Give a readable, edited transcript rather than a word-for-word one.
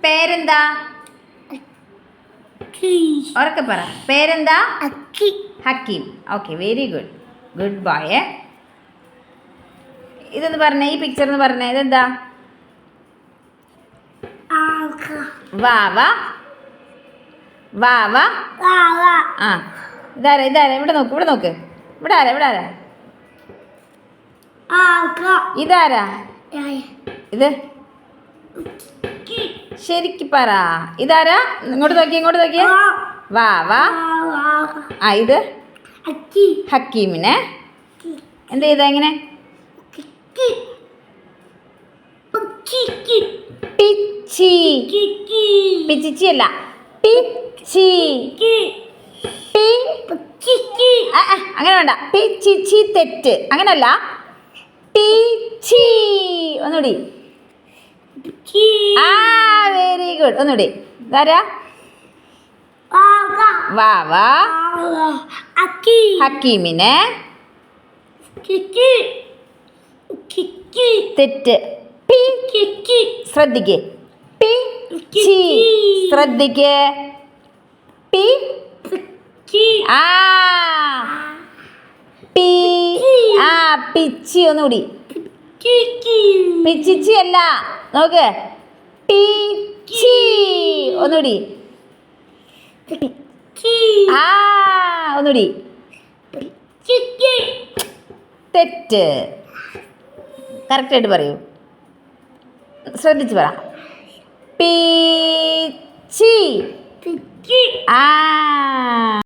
പേരെന്താ? ഉറക്കെ പറ. പേരെന്താ? Hakeem. Okay, very good. Good boy. ഇതൊന്ന് പറഞ്ഞേ, ഈ പിക്ചർ എന്ന് പറഞ്ഞേ, ഇതെന്താ? വാവ. വാവ. ആ, ഇതാരാ? ഇതാരാ? ഇവിടെ നോക്ക്, ഇവിടെ നോക്ക്. ഇവിടെ ആരാ? ഇവിടെ ആരാ? ഇതാരാ? ഇത് ശരിക്ക് പറ. ഇതാരാ? ഇങ്ങോട്ട് നോക്കി, ഇങ്ങോട്ട് നോക്കിയേ. വാവ. ആ, ഇത് ഹക്കീമിനെ എന്ത് ചെയ്താ? എങ്ങനെ? പിച്ചി. പിച്ചിച്ചി അല്ല, പിച്ചി. അങ്ങനെ വേണ്ട. പിച്ചിച്ചി തെറ്റ്. അങ്ങനല്ല, പിച്ചി. ഒന്നുകൂടി. ആ, വെരി ഗുഡ്. ഒന്നുകൂടി. ഇതാരാ? വാവ ഹക്കീമിനെ തെറ്റ്. ശ്രദ്ധിക്ക്. പിച്ചി. ശ്രദ്ധിക്ക്. പി. ആ, പി. ആ, പിച്ചി. ഒന്നുകൂടി. പിച്ചിച്ചി അല്ല, നോക്ക്. പിച്ചി. ഒന്നുകൂടി. ആ, ഒന്നുകൂടി. തെറ്റ്. കറക്റ്റായിട്ട് പറയൂ. ശ്രദ്ധിച്ച് പറ. പിച്ചി. ആ.